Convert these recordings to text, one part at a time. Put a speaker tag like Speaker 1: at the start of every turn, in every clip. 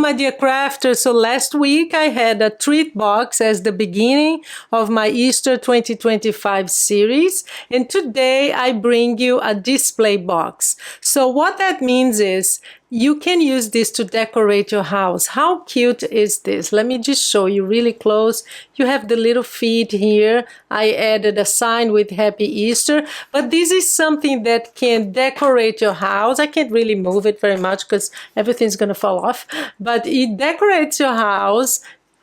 Speaker 1: my dear crafters. So last week I had a treat box as the beginning of my Easter 2025 series, and today I bring you a display box. So what that means is you can use this to decorate your house. How cute is this? Let me just show you really close. You have the little feet here. I added a sign with Happy Easter, but this is something that can decorate your house. I can't really move it very much because everything's gonna fall off, but it decorates your house.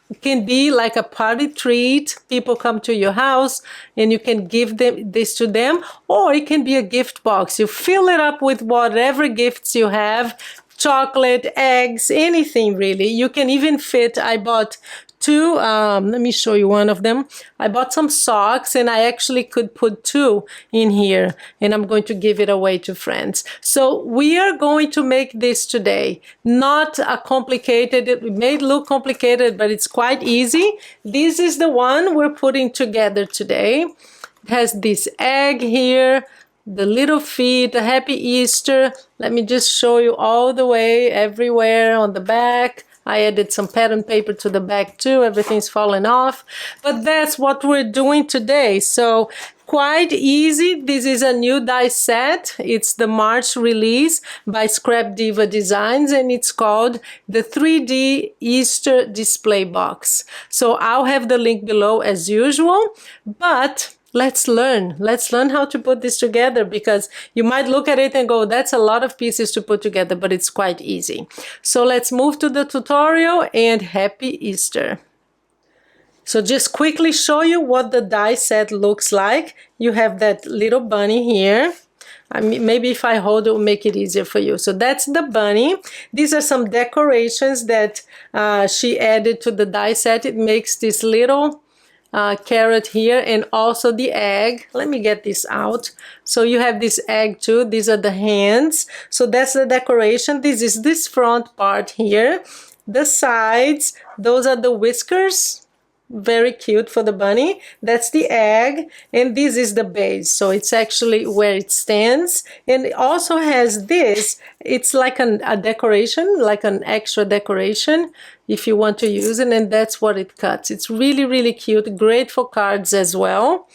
Speaker 1: It can be like a party treat. People come to your house and you can give them this to them, or it can be a gift box. You fill it up with whatever gifts you have, chocolate, eggs, anything really. You can even fit, I bought two, let me show you one of them. I bought some socks and I actually could put two in here, and I'm going to give it away to friends. So we are going to make this today. Not a complicated, it may look complicated, but it's quite easy. This is the one we're putting together today. It has this egg here, the little feet, a Happy Easter. Let me just show you all the way, everywhere on the back. I added some pattern paper to the back too. Everything's falling off. But that's what we're doing today. So quite easy. This is a new die set. It's the March release by Scrap Diva Designs, and it's called the 3D Easter Display Box. So I'll have the link below as usual, but let's learn how to put this together, because you might look at it and go, that's a lot of pieces to put together, but it's quite easy. So let's move to the tutorial, and Happy Easter. So just quickly show you what the die set looks like. You have that little bunny here. I mean, maybe if I hold it will make it easier for you. So that's the bunny. These are some decorations that she added to the die set. It makes this little carrot here, and also the egg. Let me get this out. So you have this egg too. These are the hands. So that's the decoration. This is this front part here. The sides, those are the whiskers. Very cute for the bunny. That's the egg, and this is the base. So it's actually where it stands, and it also has this. It's like a decoration, like an extra decoration if you want to use it, and that's what it cuts. It's really, really cute. Great for cards as well.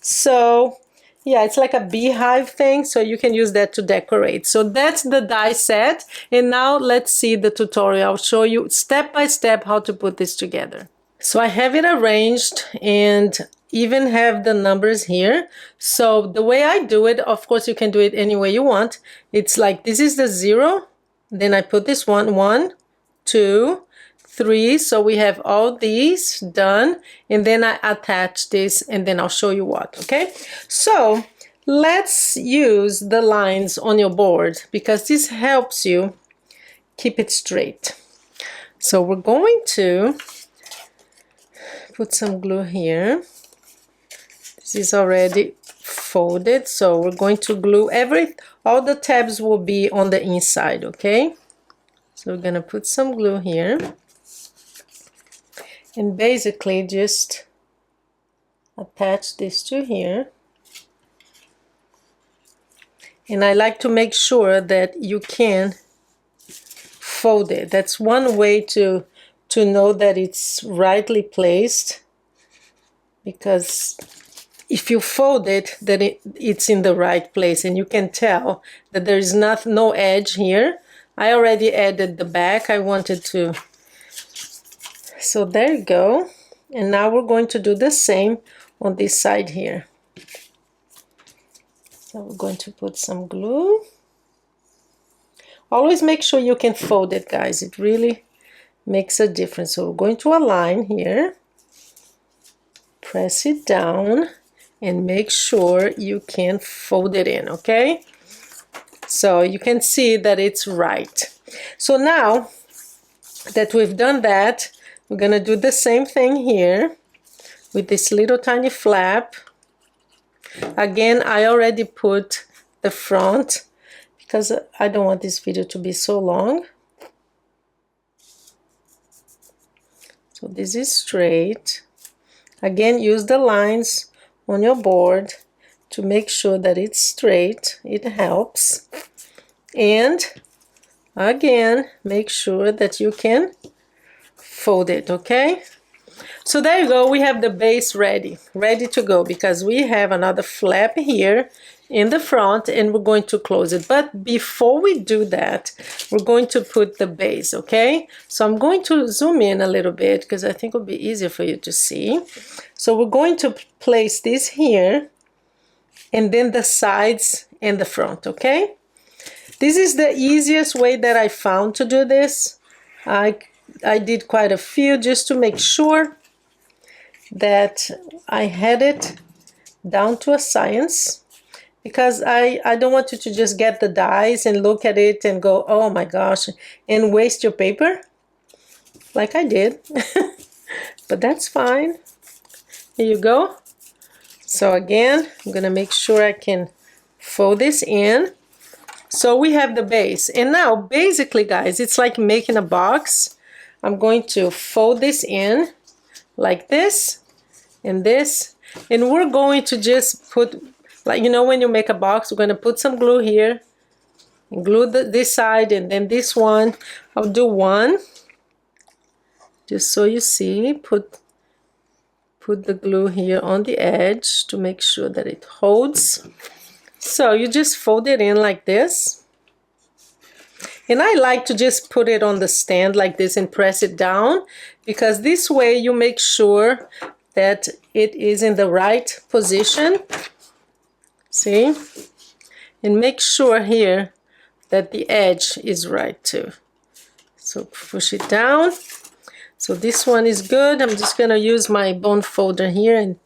Speaker 1: So yeah, it's like a beehive thing, so you can use that to decorate. So that's the die set, and now let's see the tutorial. I'll show you step by step how to put this together. So I have it arranged and even have the numbers here. So the way I do it, of course you can do it any way you want. It's like, this is the 0, then I put this 1, 2, 3. So we have all these done, and then I attach this, and then I'll show you what, okay? So let's use the lines on your board, because this helps you keep it straight. So we're going to put some glue here. This is already folded, so we're going to glue all the tabs will be on the inside, okay? So we're gonna put some glue here, and basically just attach this to here. And I like to make sure that you can fold it. That's one way to know that it's rightly placed, because if you fold it, then it's in the right place, and you can tell that there is no edge here. I already added the back. I wanted to. So there you go. And now we're going to do the same on this side here. So we're going to put some glue. Always make sure you can fold it, guys. It really makes a difference. So we're going to align here, press it down, and make sure you can fold it in, okay? So you can see that it's right. So now that we've done that, we're gonna do the same thing here with this little tiny flap. Again, I already put the front because I don't want this video to be so long. So this is straight. Again, use the lines on your board to make sure that it's straight. It helps. And again, make sure that you can fold it, okay? So there you go, we have the base ready to go, because we have another flap here in the front and we're going to close it. But before we do that, we're going to put the base, okay? So I'm going to zoom in a little bit because I think it'll be easier for you to see. So we're going to place this here and then the sides and the front, okay? This is the easiest way that I found to do this. I did quite a few just to make sure that I had it down to a science, because I don't want you to just get the dies and look at it and go, oh my gosh, and waste your paper like I did. But that's fine. Here you go. So again, I'm gonna make sure I can fold this in. So we have the base, and now basically, guys, it's like making a box. I'm going to fold this in like this and this, and we're going to just put, like, you know, when you make a box, we're going to put some glue here and glue this side, and then this one. I'll do one just so you see. Put the glue here on the edge to make sure that it holds. So you just fold it in like this, and I like to just put it on the stand like this and press it down, because this way you make sure that it is in the right position. See? And make sure here that the edge is right too. So push it down. So this one is good. I'm just gonna use my bone folder here and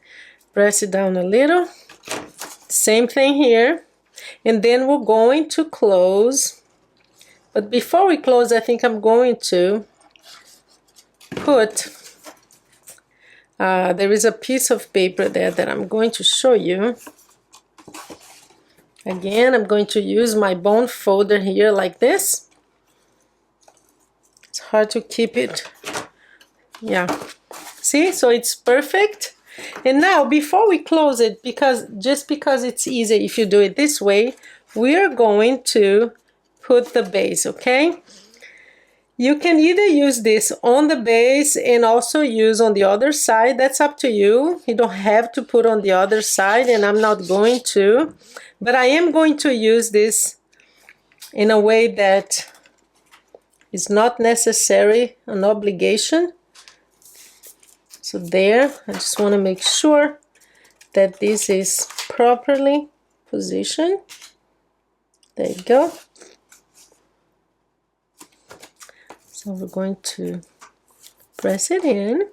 Speaker 1: press it down a little. Same thing here. And then we're going to close. But before we close, I think I'm going to put, there is a piece of paper there that I'm going to show you. Again, I'm going to use my bone folder here like this. It's hard to keep it. Yeah. See? So it's perfect. And now, before we close it, just because it's easy if you do it this way, we are going to put the base, okay? You can either use this on the base and also use on the other side. That's up to you. You don't have to put on the other side, and I'm not going to. But I am going to use this in a way that is not necessary, an obligation. So there, I just want to make sure that this is properly positioned. There you go. So we're going to press it in.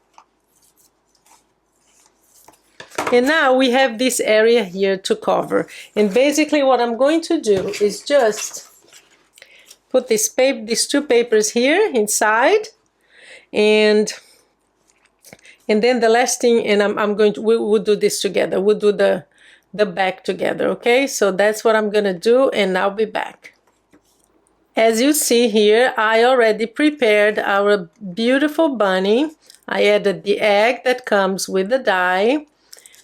Speaker 1: And now we have this area here to cover. And basically what I'm going to do is just put these two papers here inside, and then the last thing, and we'll do this together. We'll do the back together, okay? So that's what I'm gonna do, and I'll be back. As you see here, I already prepared our beautiful bunny. I added the egg that comes with the die.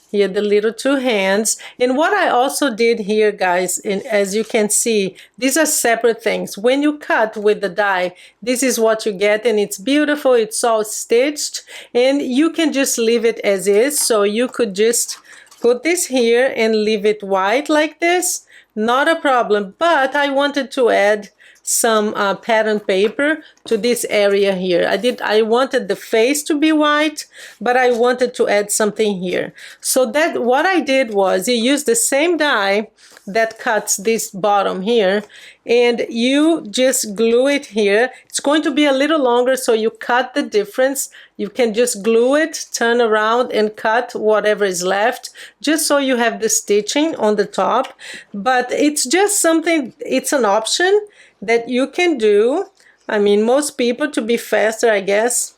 Speaker 1: Here, the little two hands. And what I also did here, guys, and as you can see, these are separate things. When you cut with the die, this is what you get, and it's beautiful. It's all stitched, and you can just leave it as is. So you could just put this here and leave it white like this. Not a problem. But I wanted to add some pattern paper to this area here. I wanted the face to be white, but I wanted to add something here. So that what I did was, you use the same die that cuts this bottom here, and you just glue it here. It's going to be a little longer, so you cut the difference. You can just glue it, turn around, and cut whatever is left, just so you have the stitching on the top. But it's just something, it's an option that you can do. I mean, most people, to be faster, I guess,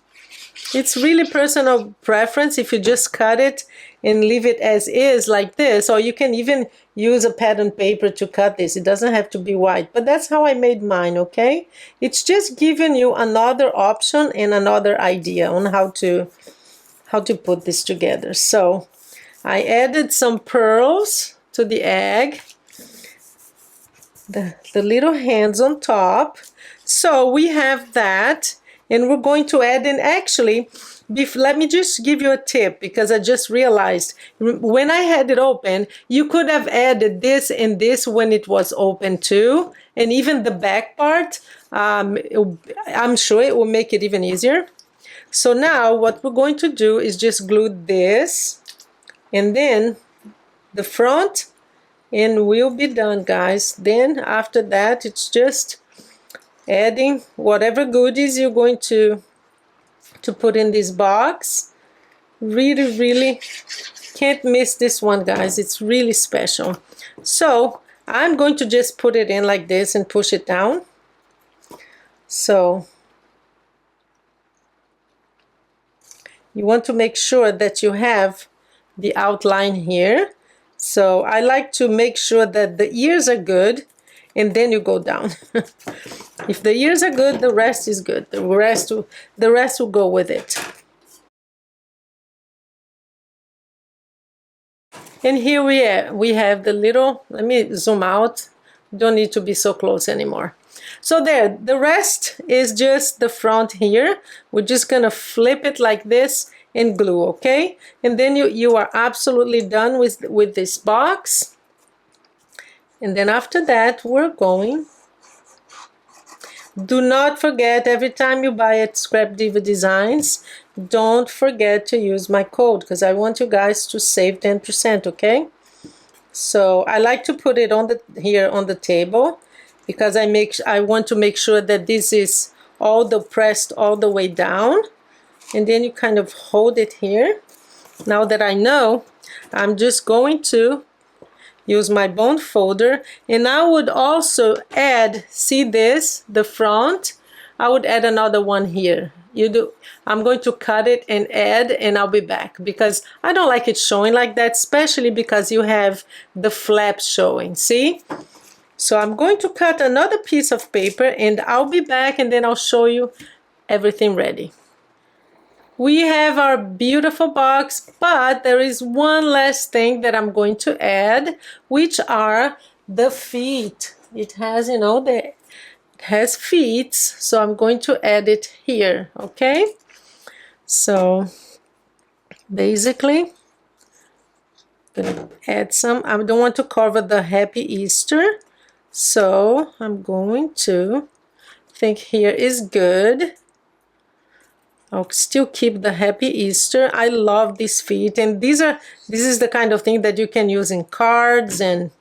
Speaker 1: it's really personal preference if you just cut it and leave it as is like this, or you can even use a pattern paper to cut this. It doesn't have to be white, but that's how I made mine, okay? It's just giving you another option and another idea on how to put this together. So I added some pearls to the egg, the little hands on top. So we have that, and we're going to add in, actually, let me just give you a tip, because I just realized when I had it open, you could have added this and this when it was open too, and even the back part. I'm sure it will make it even easier. So now what we're going to do is just glue this and then the front, and we'll be done, guys. Then after that, it's just adding whatever goodies you're going to put in this box. Really can't miss this one, guys. It's really special. So I'm going to just put it in like this and push it down. So you want to make sure that you have the outline here. So I like to make sure that the ears are good, and then you go down. If the ears are good, the rest is good. The rest will go with it. And here we have the little, let me zoom out. Don't need to be so close anymore. So there, the rest is just the front here. We're just gonna flip it like this and glue, okay? And then you are absolutely done with this box. And then after that, we're going. Do not forget, every time you buy at Scrap Diva Designs, don't forget to use my code, because I want you guys to save 10%, okay? So I like to put it on here on the table, because I want to make sure that this is pressed all the way down. And then you kind of hold it here. Now that I know, I'm just going to use my bone folder, and I would also add, see this, the front, I would add another one here. I'm going to cut it and add, and I'll be back, because I don't like it showing like that, especially because you have the flaps showing, see? So I'm going to cut another piece of paper, and I'll be back, and then I'll show you everything ready. We have our beautiful box, but there is one last thing that I'm going to add, which are the feet. It has, you know, it has feet, so I'm going to add it here, okay? So basically, I'm gonna add some. I don't want to cover the Happy Easter, so I'm going to think here is good. I'll still keep the Happy Easter. I love these feet, and this is the kind of thing that you can use in cards, and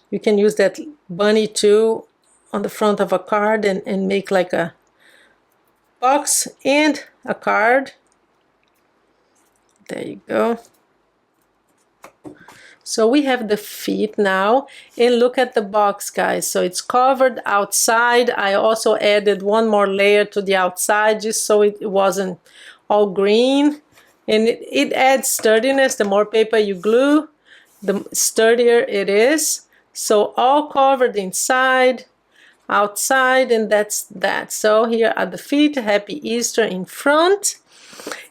Speaker 1: you can use that bunny too on the front of a card and make like a box and a card. There you go. So we have the feet now, and look at the box, guys. So it's covered outside. I also added one more layer to the outside just so it wasn't all green, and it adds sturdiness. The more paper you glue, the sturdier it is. So all covered inside, outside, and that's that. So here are the feet. Happy Easter in front.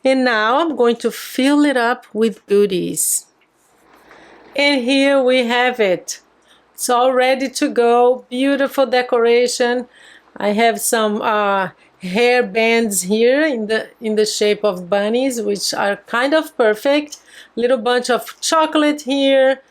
Speaker 1: And now I'm going to fill it up with goodies. And here we have it. It's all ready to go. Beautiful decoration. I have some hair bands here in the shape of bunnies, which are kind of perfect. Little bunch of chocolate here.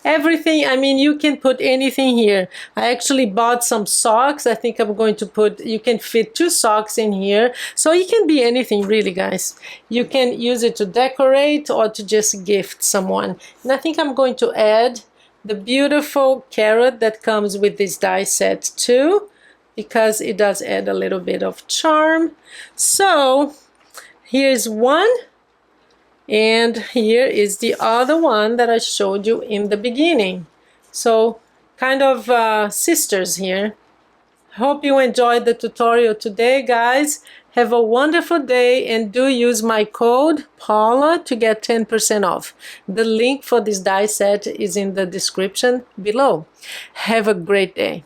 Speaker 1: Everything, I mean, you can put anything here. I actually bought some socks. I think I'm going to put, you can fit 2 socks in here. So it can be anything really, guys. You can use it to decorate or to just gift someone. And I think I'm going to add the beautiful carrot that comes with this die set too, because it does add a little bit of charm. So here's one. And here is the other one that I showed you in the beginning. So kind of sisters here. Hope you enjoyed the tutorial today, guys. Have a wonderful day, and do use my code Paula to get 10% off. The link for this die set is in the description below. Have a great day.